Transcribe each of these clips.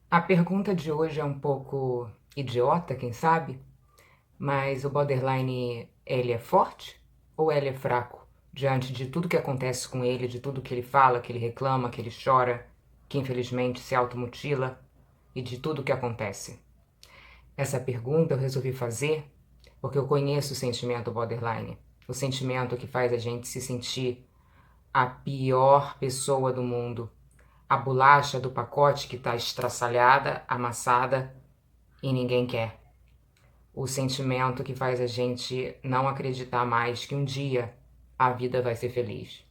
A pergunta de hoje é um pouco idiota, quem sabe? Mas o borderline, ele é forte ou ele é fraco? Diante de tudo que acontece com ele, de tudo que ele fala, que ele reclama, que ele chora, que infelizmente se automutila e de tudo que acontece. Essa pergunta eu resolvi fazer porque eu conheço o sentimento borderline. O sentimento que faz a gente se sentir a pior pessoa do mundo. A bolacha do pacote que está estraçalhada, amassada e ninguém quer. O sentimento que faz a gente não acreditar mais que um dia a vida vai ser feliz.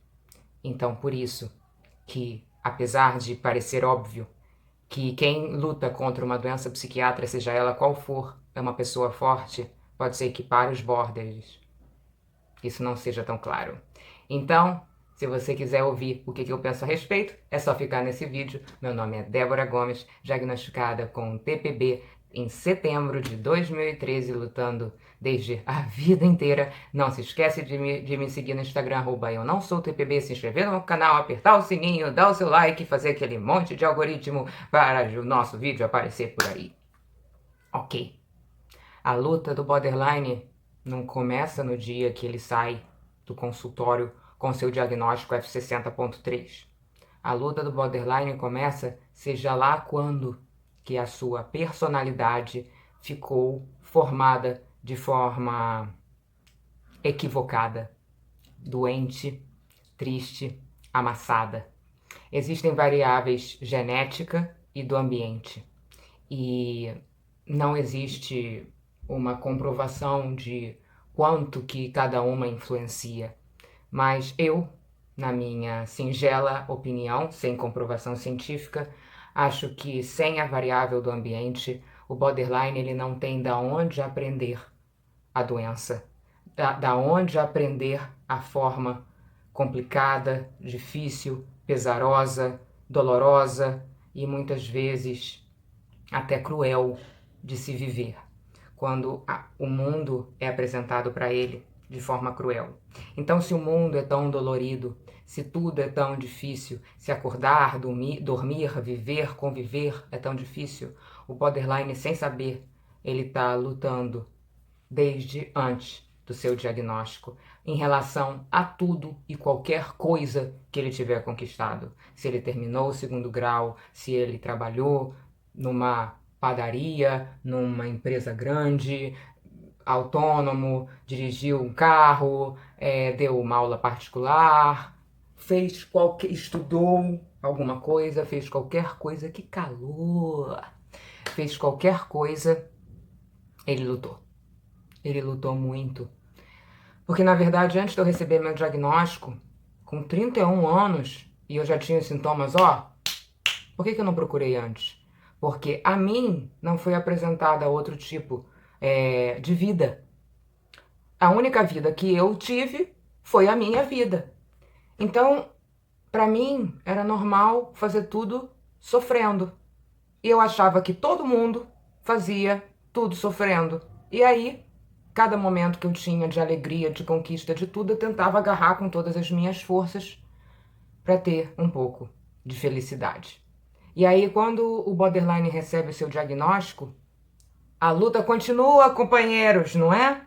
Então, por isso que, apesar de parecer óbvio que quem luta contra uma doença psiquiátrica, seja ela qual for, é uma pessoa forte, pode ser que para os borders isso não seja tão claro. Então, se você quiser ouvir o que eu penso a respeito, é só ficar nesse vídeo. Meu nome é Débora Gomes, diagnosticada com TPB em setembro de 2013, lutando desde a vida inteira. Não se esquece de me seguir no Instagram, eu não sou TPB, se inscrever no canal, apertar o sininho, dar o seu like, fazer aquele monte de algoritmo para o nosso vídeo aparecer por aí. Ok. A luta do borderline não começa no dia que ele sai do consultório com seu diagnóstico F60.3. A luta do borderline começa seja lá quando que a sua personalidade ficou formada de forma equivocada, doente, triste, amassada. Existem variáveis genética e do ambiente. E não existe uma comprovação de quanto que cada uma influencia. Mas eu, na minha singela opinião, sem comprovação científica, acho que sem a variável do ambiente, o borderline ele não tem da onde aprender a doença, da onde aprender a forma complicada, difícil, pesarosa, dolorosa e muitas vezes até cruel de se viver, quando o mundo é apresentado para ele de forma cruel. Então, se o mundo é tão dolorido, se tudo é tão difícil, se acordar, dormir, viver, conviver é tão difícil, o borderline, sem saber, ele está lutando desde antes do seu diagnóstico em relação a tudo e qualquer coisa que ele tiver conquistado. Se ele terminou o segundo grau, se ele trabalhou numa padaria, numa empresa grande, autônomo, dirigiu um carro, deu uma aula particular, estudou alguma coisa, fez qualquer coisa, que calor, fez qualquer coisa, ele lutou. Ele lutou muito. Porque, na verdade, antes de eu receber meu diagnóstico, com 31 anos, e eu já tinha os sintomas, por que eu não procurei antes? Porque a mim não foi apresentada outro tipo de vida. A única vida que eu tive foi a minha vida. Então, para mim, era normal fazer tudo sofrendo. E eu achava que todo mundo fazia tudo sofrendo. E aí, cada momento que eu tinha de alegria, de conquista, de tudo, eu tentava agarrar com todas as minhas forças para ter um pouco de felicidade. E aí, quando o borderline recebe o seu diagnóstico, a luta continua, companheiros, não é?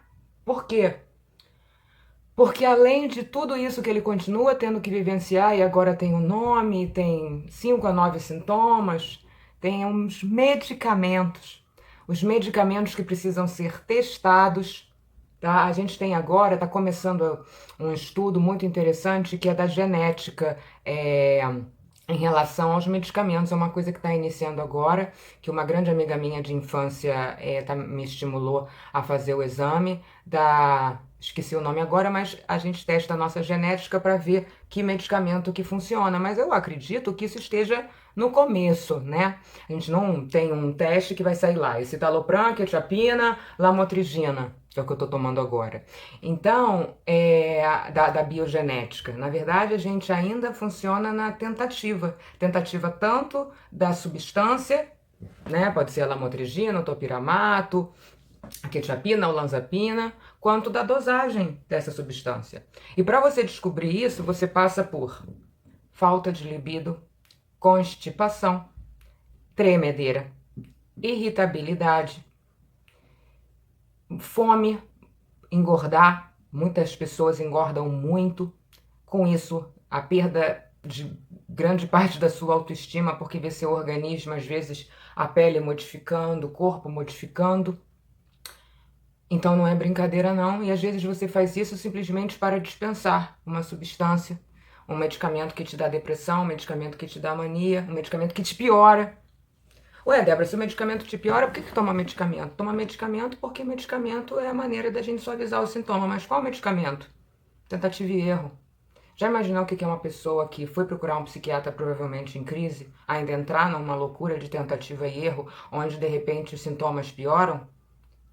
Por quê? Porque além de tudo isso que ele continua tendo que vivenciar, e agora tem um nome, tem 5 a 9 sintomas, tem uns medicamentos. Os medicamentos que precisam ser testados, tá? A gente tem agora, está começando um estudo muito interessante que é da genética, em relação aos medicamentos. É uma coisa que está iniciando agora, que uma grande amiga minha de infância me estimulou a fazer o exame esqueci o nome agora, mas a gente testa a nossa genética para ver que medicamento que funciona. Mas eu acredito que isso esteja no começo, né? A gente não tem um teste que vai sair lá. Escitalopram, quetiapina, lamotrigina, que é o que eu estou tomando agora. Então, da biogenética. Na verdade, a gente ainda funciona na tentativa. Tentativa tanto da substância, né? Pode ser a lamotrigina, o topiramato, a quetiapina, olanzapina, quanto da dosagem dessa substância. E para você descobrir isso, você passa por falta de libido, constipação, tremedeira, irritabilidade, fome, engordar. Muitas pessoas engordam muito. Com isso, a perda de grande parte da sua autoestima, porque vê seu organismo, às vezes, a pele modificando, o corpo modificando. Então não é brincadeira não, e às vezes você faz isso simplesmente para dispensar uma substância, um medicamento que te dá depressão, um medicamento que te dá mania, um medicamento que te piora. Ué, Débora, se o medicamento te piora, por que toma medicamento? Toma medicamento porque medicamento é a maneira da gente suavizar o sintoma. Mas qual medicamento? Tentativa e erro. Já imaginou o que é uma pessoa que foi procurar um psiquiatra provavelmente em crise, ainda entrar numa loucura de tentativa e erro, onde de repente os sintomas pioram?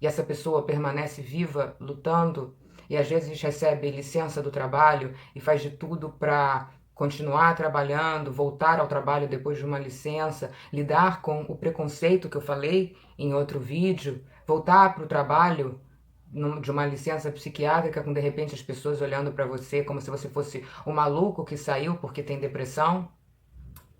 E essa pessoa permanece viva, lutando, e às vezes recebe licença do trabalho e faz de tudo para continuar trabalhando, voltar ao trabalho depois de uma licença, lidar com o preconceito que eu falei em outro vídeo, voltar para o trabalho de uma licença psiquiátrica com de repente as pessoas olhando para você como se você fosse o maluco que saiu porque tem depressão.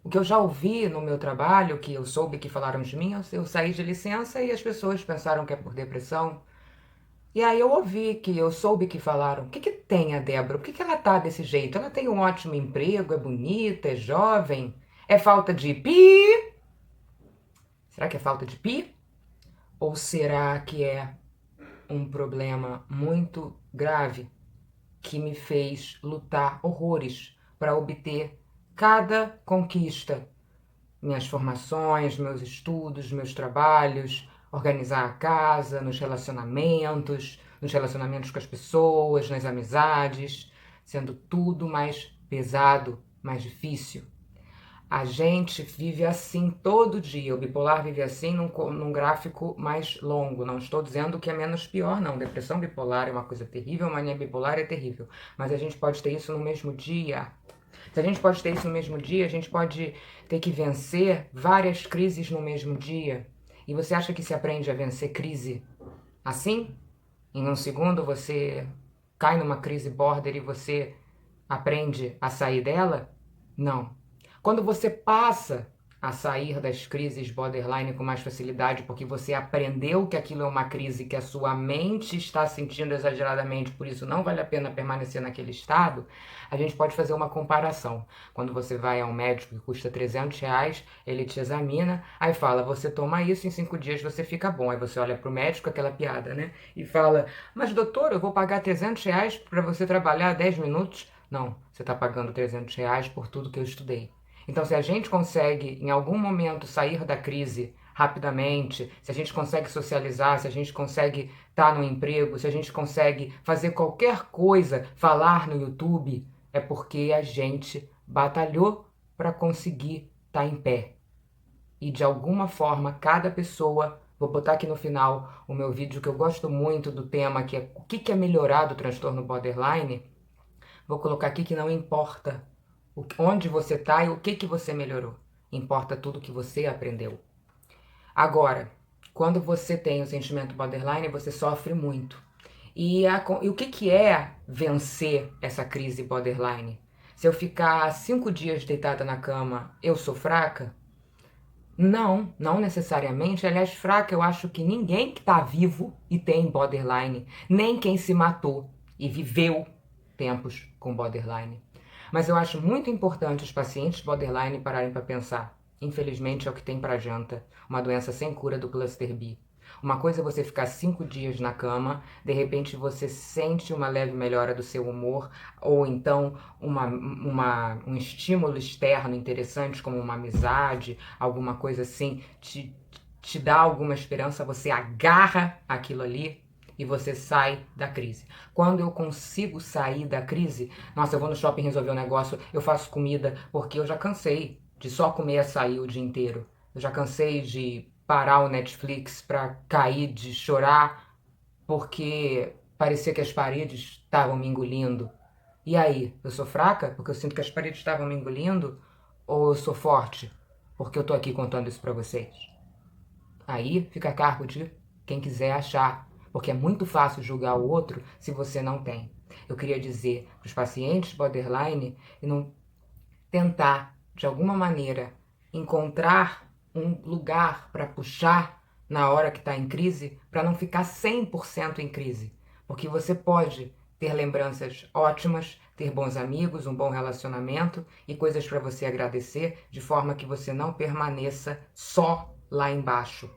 O que eu já ouvi no meu trabalho, que eu soube que falaram de mim, eu saí de licença e as pessoas pensaram que é por depressão. E aí eu ouvi que eu soube que falaram, o que que tem a Débora? Por que que ela tá desse jeito? Ela tem um ótimo emprego, é bonita, é jovem, é falta de pi? Será que é falta de pi? Ou será que é um problema muito grave que me fez lutar horrores para obter cada conquista? Minhas formações, meus estudos, meus trabalhos, organizar a casa, nos relacionamentos com as pessoas, nas amizades, sendo tudo mais pesado, mais difícil. A gente vive assim todo dia. O bipolar vive assim num gráfico mais longo. Não estou dizendo que é menos pior, não. Depressão bipolar é uma coisa terrível, mania bipolar é terrível. Mas a gente pode ter isso no mesmo dia. Se a gente pode ter isso no mesmo dia, a gente pode ter que vencer várias crises no mesmo dia. E você acha que se aprende a vencer crise assim? Em um segundo você cai numa crise border e você aprende a sair dela? Não. Quando você passa a sair das crises borderline com mais facilidade, porque você aprendeu que aquilo é uma crise que a sua mente está sentindo exageradamente, por isso não vale a pena permanecer naquele estado, a gente pode fazer uma comparação. Quando você vai a um médico que custa R$ 300, ele te examina, aí fala, você toma isso, em 5 dias você fica bom. Aí você olha pro médico, aquela piada, né? E fala, mas doutor, eu vou pagar R$ 300 para você trabalhar 10 minutos? Não, você está pagando R$ 300 por tudo que eu estudei. Então, se a gente consegue, em algum momento, sair da crise rapidamente, se a gente consegue socializar, se a gente consegue estar no emprego, se a gente consegue fazer qualquer coisa, falar no YouTube, é porque a gente batalhou para conseguir estar em pé. E de alguma forma, cada pessoa, vou botar aqui no final o meu vídeo que eu gosto muito do tema, que é o que é melhorar do transtorno borderline, vou colocar aqui que não importa onde você está e o que você melhorou. Importa tudo que você aprendeu. Agora, quando você tem o sentimento borderline, você sofre muito. E o que é vencer essa crise borderline? Se eu ficar 5 dias deitada na cama, eu sou fraca? Não, não necessariamente. Aliás, fraca eu acho que ninguém que está vivo e tem borderline, nem quem se matou e viveu tempos com borderline. Mas eu acho muito importante os pacientes borderline pararem para pensar. Infelizmente é o que tem para janta, uma doença sem cura do cluster B. Uma coisa é você ficar 5 dias na cama, de repente você sente uma leve melhora do seu humor, ou então um estímulo externo interessante, como uma amizade, alguma coisa assim, te dá alguma esperança, você agarra aquilo ali e você sai da crise. Quando eu consigo sair da crise, nossa, eu vou no shopping resolver um negócio, eu faço comida, porque eu já cansei de só comer açaí o dia inteiro. Eu já cansei de parar o Netflix para cair de chorar porque parecia que as paredes estavam me engolindo. E aí, eu sou fraca porque eu sinto que as paredes estavam me engolindo? Ou eu sou forte porque eu tô aqui contando isso para vocês? Aí fica a cargo de quem quiser achar, porque é muito fácil julgar o outro se você não tem. Eu queria dizer para os pacientes borderline e não tentar, de alguma maneira, encontrar um lugar para puxar na hora que está em crise, para não ficar 100% em crise. Porque você pode ter lembranças ótimas, ter bons amigos, um bom relacionamento e coisas para você agradecer, de forma que você não permaneça só lá embaixo.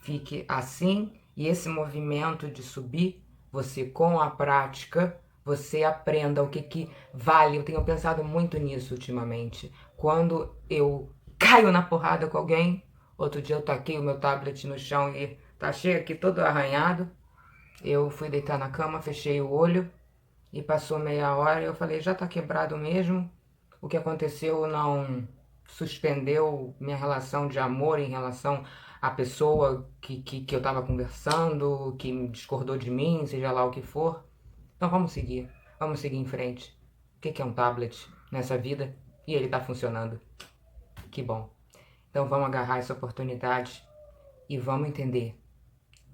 Fique assim, e esse movimento de subir, você com a prática, você aprenda o que vale. Eu tenho pensado muito nisso ultimamente. Quando eu caio na porrada com alguém, outro dia eu taquei o meu tablet no chão e tá cheio aqui todo arranhado. Eu fui deitar na cama, fechei o olho e passou meia hora e eu falei, já tá quebrado mesmo. O que aconteceu não suspendeu minha relação de amor em relação à pessoa que eu estava conversando, que discordou de mim, seja lá o que for. Então vamos seguir em frente. O que é um tablet nessa vida? E ele está funcionando. Que bom. Então vamos agarrar essa oportunidade e vamos entender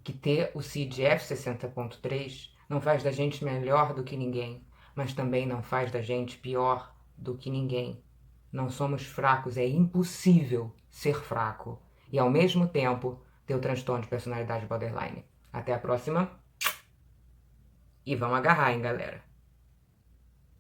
que ter o CID F60.3 não faz da gente melhor do que ninguém, mas também não faz da gente pior do que ninguém. Não somos fracos, é impossível ser fraco e ao mesmo tempo ter o transtorno de personalidade borderline. Até a próxima e vamos agarrar, hein, galera?